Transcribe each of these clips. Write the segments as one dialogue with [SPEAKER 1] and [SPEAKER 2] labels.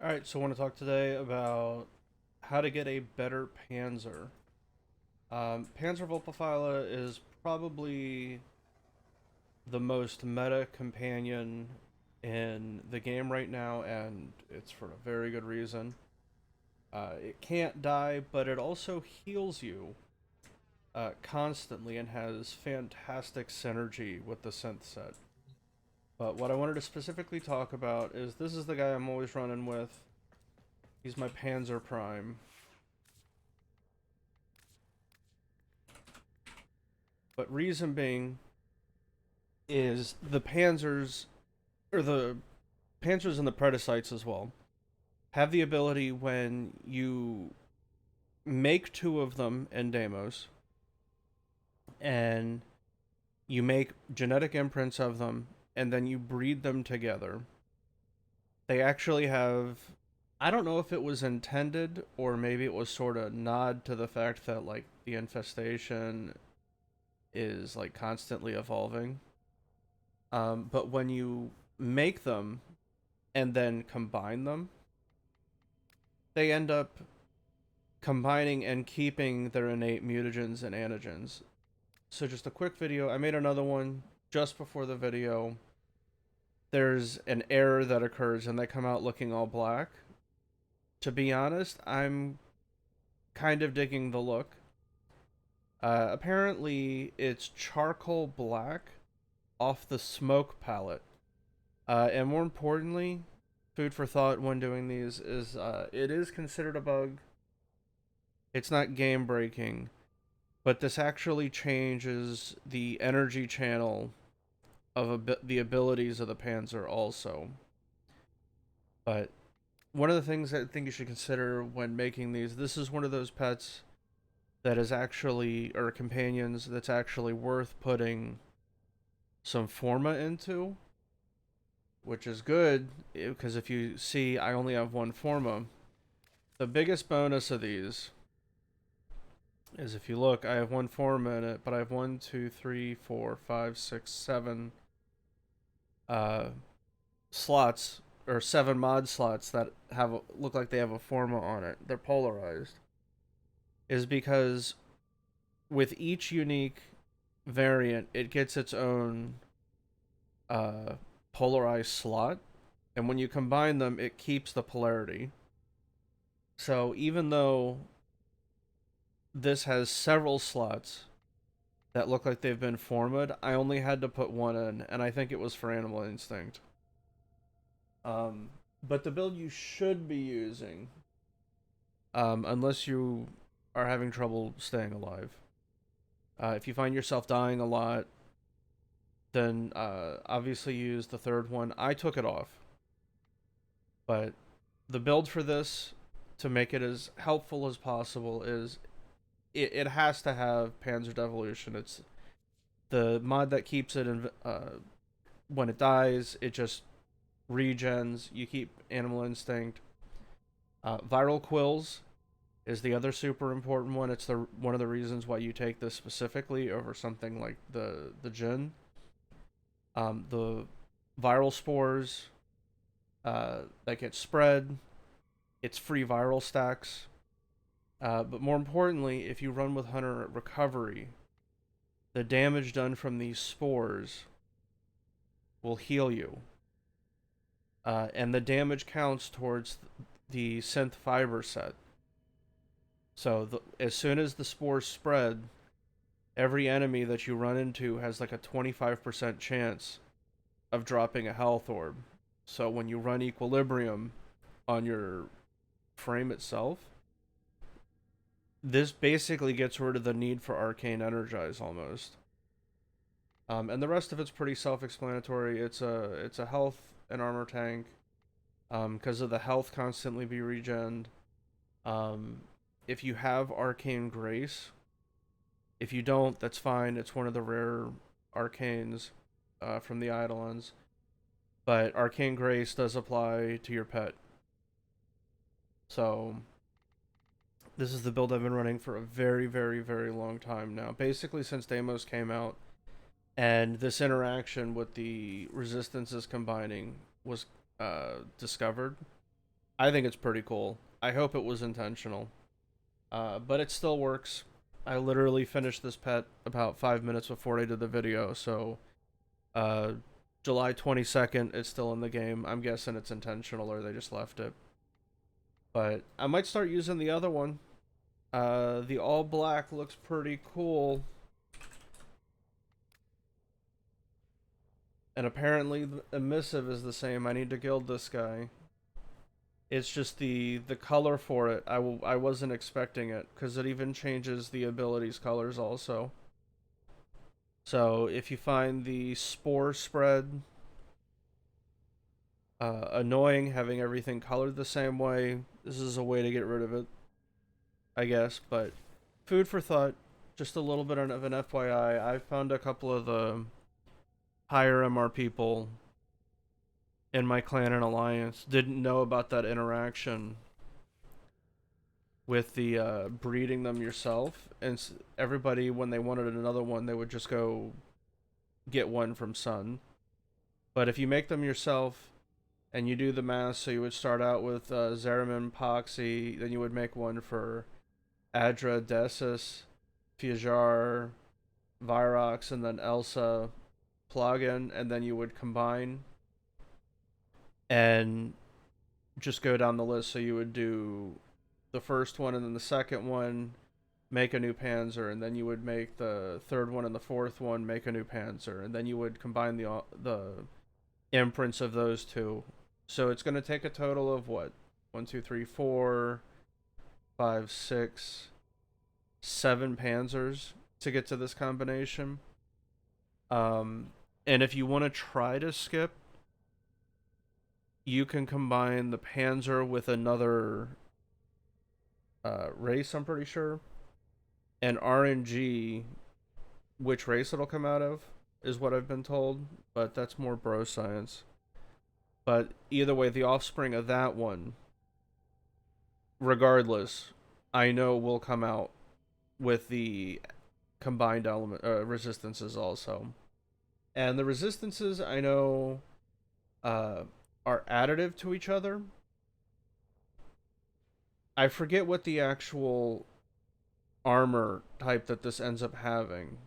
[SPEAKER 1] Alright, so I want to talk today about how to get a better Panzer. Panzer Vulpaphyla is probably the most meta companion in the game right now, and it's for a very good reason. It can't die, but it also heals you constantly and has fantastic synergy with the synth set. But what I wanted to specifically talk about is this is the guy I'm always running with. He's my Panzer Prime. But reason being is the Panzers, or the Panzers and the predisites as well, have the ability when you make two of them in Deimos and you make genetic imprints of them and then you breed them together. They actually have, I don't know if it was intended or maybe it was sort of nod to the fact that like the infestation is like constantly evolving. But when you make them and then combine them, they end up combining and keeping their innate mutagens and antigens. So just a quick video. I made another one just before the video. There's an error that occurs and they come out looking all black. To be honest, I'm kind of digging the look. Apparently, it's charcoal black off the smoke palette. And more importantly, food for thought when doing these is it is considered a bug. It's not game breaking, but this actually changes the energy channel of the abilities of the Panzer also. But one of the things I think you should consider when making these, this is one of those pets that is actually, or companions, that's actually worth putting some forma into, which is good because if you see, I only have one forma. The biggest bonus of these is if you look, I have one forma in it, but I have one, two, three, four, five, six, seven uh, slots or seven mod slots that look like they have a forma on it. They're polarized. Is because with each unique variant, it gets its own uh, polarized slot, and when you combine them, it keeps the polarity. So even though this has several slots that look like they've been formed, I only had to put one in, and I think it was for Animal Instinct. But the build you should be using, unless you are having trouble staying alive, if you find yourself dying a lot, then obviously use the third one. I took it off, but the build for this to make it as helpful as possible is it has to have Panzer Devolution. It's the mod that keeps it in. When it dies, it just regens. You keep Animal Instinct. Viral Quills is the other super important one. It's the one of the reasons why you take this specifically over something like the Jin. The viral spores that get spread. It's free viral stacks. But more importantly, if you run with Hunter Recovery, the damage done from these spores will heal you. And the damage counts towards the synth fiber set. So as soon as the spores spread, every enemy that you run into has like a 25% chance of dropping a health orb. So when you run equilibrium on your frame itself, this basically gets rid of the need for arcane energize almost. And the rest of it's pretty self-explanatory. It's a health and armor tank. Because of the health constantly be regened. If you have arcane grace, if you don't, that's fine. It's one of the rare arcanes from the Eidolons. But arcane grace does apply to your pet. So this is the build I've been running for a very, very, very long time now. Basically since Deimos came out, and this interaction with the resistances combining was discovered. I think it's pretty cool. I hope it was intentional. But it still works. I literally finished this pet about 5 minutes before I did the video, so uh, July 22nd, it's still in the game. I'm guessing it's intentional or they just left it. But I might start using the other one. The all black looks pretty cool. And apparently the emissive is the same. I need to gild this guy. It's just the color for it. I wasn't expecting it because it even changes the abilities colors also. So if you find the spore spread annoying, having everything colored the same way, this is a way to get rid of it, I guess. But food for thought. Just a little bit of an FYI. I found a couple of the higher MR people in my clan and alliance didn't know about that interaction with the breeding them yourself, and everybody when they wanted another one, they would just go get one from Sun. But if you make them yourself and you do the math, so you would start out with Zeramin, Poxy, then you would make one for Adra, Desis, Fiajar, Virox, and then Elsa plugin, and then you would combine and just go down the list. So you would do the first one and then the second one, make a new Panzer, and then you would make the third one and the fourth one, make a new Panzer, and then you would combine the imprints of those two. So it's going to take a total of what? 1, 2, 3, 4, 5, 6, 7 Panzers to get to this combination. And if you want to try to skip, you can combine the Panzer with another race, I'm pretty sure. And RNG, which race it'll come out of, is what I've been told. But that's more bro science. But either way, the offspring of that one, regardless, I know will come out with the combined element resistances also. And the resistances I know uh, are additive to each other. I forget what the actual armor type that this ends up having.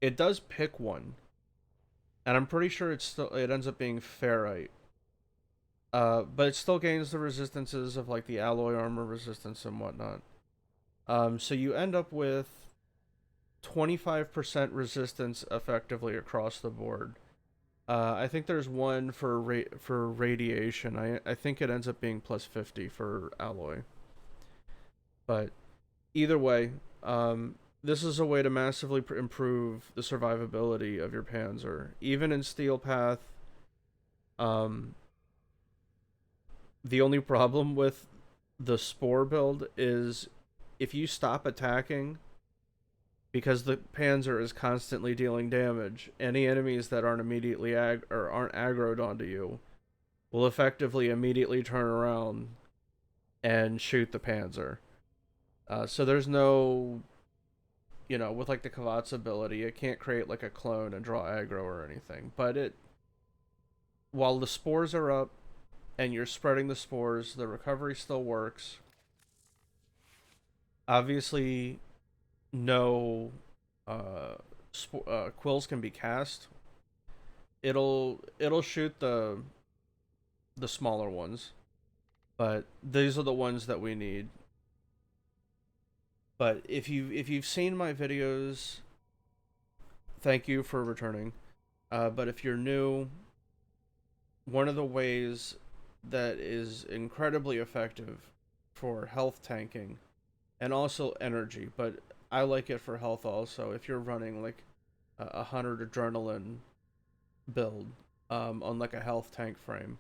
[SPEAKER 1] It does pick one, and I'm pretty sure it ends up being ferrite. But it still gains the resistances of like the alloy armor resistance and whatnot. So you end up with 25% resistance effectively across the board. I think there's one for radiation. I think it ends up being plus 50 for alloy. But either way, this is a way to massively improve the survivability of your Panzer. Even in Steel Path, um, the only problem with the Spore build is if you stop attacking, because the Panzer is constantly dealing damage, any enemies that aren't immediately or aren't aggroed onto you will effectively immediately turn around and shoot the Panzer. So there's no, with like the Kavat's ability, it can't create like a clone and draw aggro or anything. But while the spores are up and you're spreading the spores, the recovery still works. Obviously, no quills can be cast. It'll shoot the smaller ones, but these are the ones that we need. But if you've seen my videos, thank you for returning. But if you're new, one of the ways that is incredibly effective for health tanking and also energy, but I like it for health also. If you're running like a 100 adrenaline build on like a health tank frame,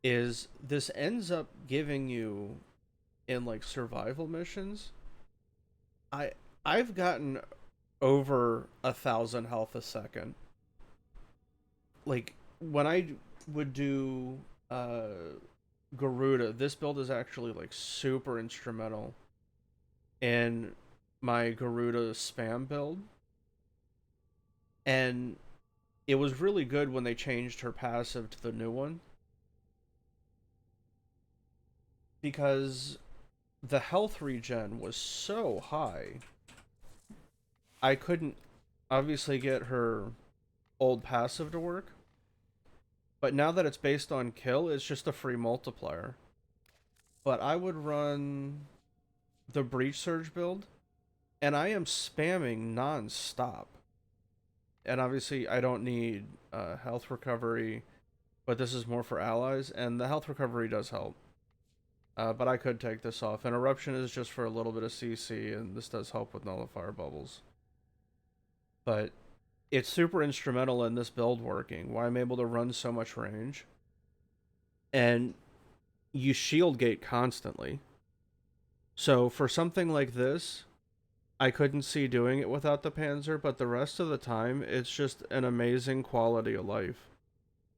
[SPEAKER 1] is this ends up giving you in like survival missions. I I've gotten over 1,000 health a second. Like when I would do Garuda, this build is actually like super instrumental in my Garuda spam build. And it was really good when they changed her passive to the new one. because the health regen was so high, I couldn't obviously get her old passive to work. But now that it's based on kill, it's just a free multiplier. But I would run the Breach Surge build, and I am spamming non-stop. And obviously, I don't need health recovery, but this is more for allies, and the health recovery does help. But I could take this off. And Eruption is just for a little bit of CC, and this does help with Nullifier Bubbles. But it's super instrumental in this build working, why I'm able to run so much range. And you shield gate constantly. So for something like this, I couldn't see doing it without the Panzer, but the rest of the time, it's just an amazing quality of life.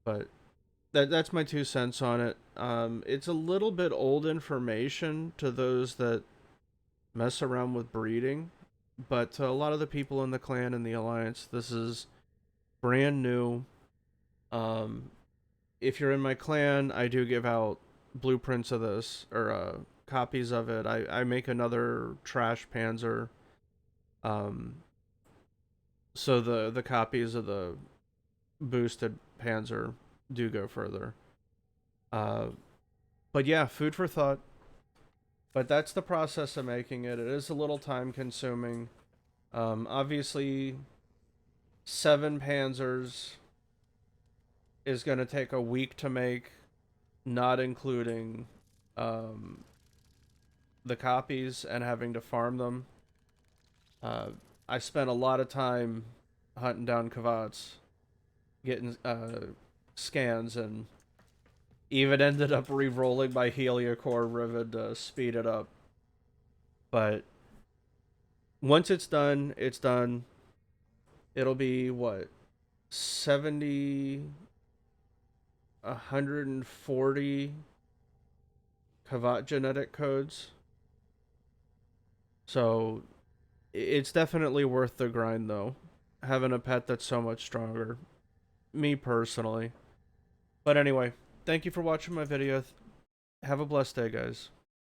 [SPEAKER 1] But that's my 2 cents on it. It's a little bit old information to those that mess around with breeding, but to a lot of the people in the clan and the alliance, this is brand new. If you're in my clan, I do give out blueprints of this, or copies of it. I make another trash Panzer. So the copies of the boosted Panzer do go further. But yeah, food for thought. But that's the process of making it. It is a little time consuming. Obviously, 7 Panzers is going to take a week to make, not including the copies and having to farm them. I spent a lot of time hunting down Kavats, getting scans, and even ended up re-rolling my Heliocore Rivet to speed it up. But once it's done, it's done. It'll be, what, 70, 140 Kavat genetic codes. So it's definitely worth the grind, though, having a pet that's so much stronger. Me personally. But anyway, thank you for watching my video. Have a blessed day, guys.